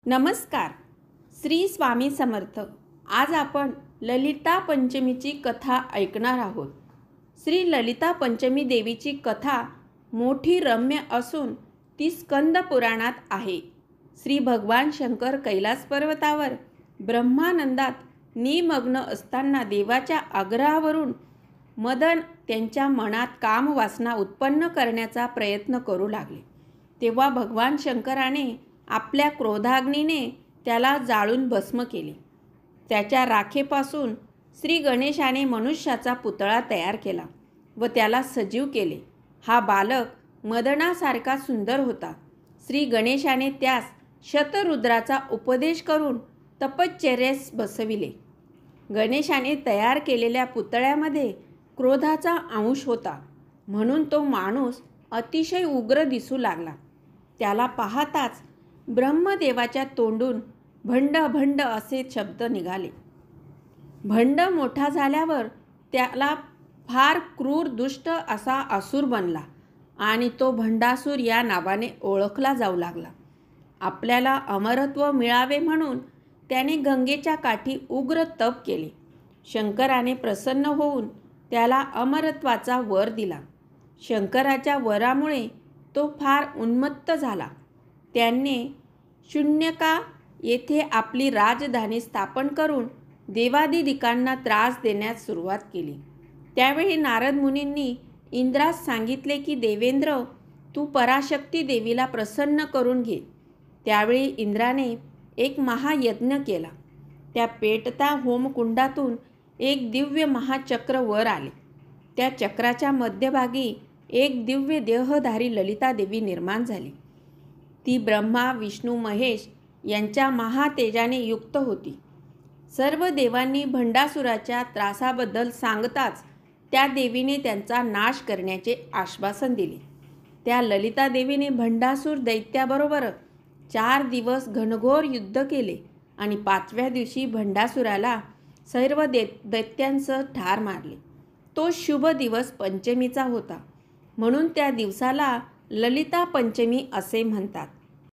नमस्कार. श्री स्वामी समर्थ. आज आपण ललिता पंचमीची कथा ऐकणार आहोत. श्री ललिता पंचमी देवीची कथा मोठी रम्य असून ती स्कंद पुराणात आहे. श्री भगवान शंकर कैलास पर्वतावर ब्रह्मानंदात निमग्न असताना देवाच्या आग्रहावरून मदन त्यांच्या मनात कामवासना उत्पन्न करण्याचा प्रयत्न करू लागले. तेव्हा भगवान शंकराने आपल्या क्रोधाग्नीने त्याला जाळून भस्म केले. त्याच्या राखेपासून श्री गणेशाने मनुष्याचा पुतळा तयार केला व त्याला सजीव केले. हा बालक मदनासारखा सुंदर होता. श्री गणेशाने त्यास शतरुद्राचा उपदेश करून तपश्चर्येस बसविले. गणेशाने तयार केलेल्या पुतळ्यामध्ये क्रोधाचा अंश होता, म्हणून तो माणूस अतिशय उग्र दिसू लागला. त्याला पाहताच ब्रह्मदेवाच्या तोंडून भंड भंड असे शब्द निघाले. भंड मोठा झाल्यावर त्याला फार क्रूर दुष्ट असा असुर बनला आणि तो भंडासूर या नावाने ओळखला जाऊ लागला. आपल्याला अमरत्व मिळावे म्हणून त्याने गंगेच्या काठी उग्र तप केले. शंकराने प्रसन्न होऊन त्याला अमरत्वाचा वर दिला. शंकराच्या वरामुळे तो फार उन्मत्त झाला. त्याने शून्यका येथे आपली राजधानी स्थापन करून देवादिदिकांना त्रास देण्यास सुरुवात केली. त्यावेळी नारद मुनींनी इंद्रास सांगितले की देवेंद्र, तू पराशक्ती देवीला प्रसन्न करून घे. त्यावेळी इंद्राने एक महायज्ञ केला. त्या पेटता होमकुंडातून एक दिव्य महाचक्र वर आले. त्या चक्राच्या मध्यभागी एक दिव्य देहधारी ललिता देवी निर्माण झाली. ती ब्रह्मा विष्णू महेश यांच्या महातेजाने युक्त होती. सर्व देवांनी भंडासुराच्या त्रासाबद्दल सांगताच त्या देवीने त्यांचा नाश करण्याचे आश्वासन दिले. त्या ललिता देवीने भंडासूर दैत्याबरोबर 4 दिवस घनघोर युद्ध केले आणि 5व्या दिवशी भंडासुराला सर्व दैत्यांसह ठार मारले. तो शुभ दिवस पंचमीचा होता, म्हणून त्या दिवसाला ललिता पंचमी असे म्हणतात.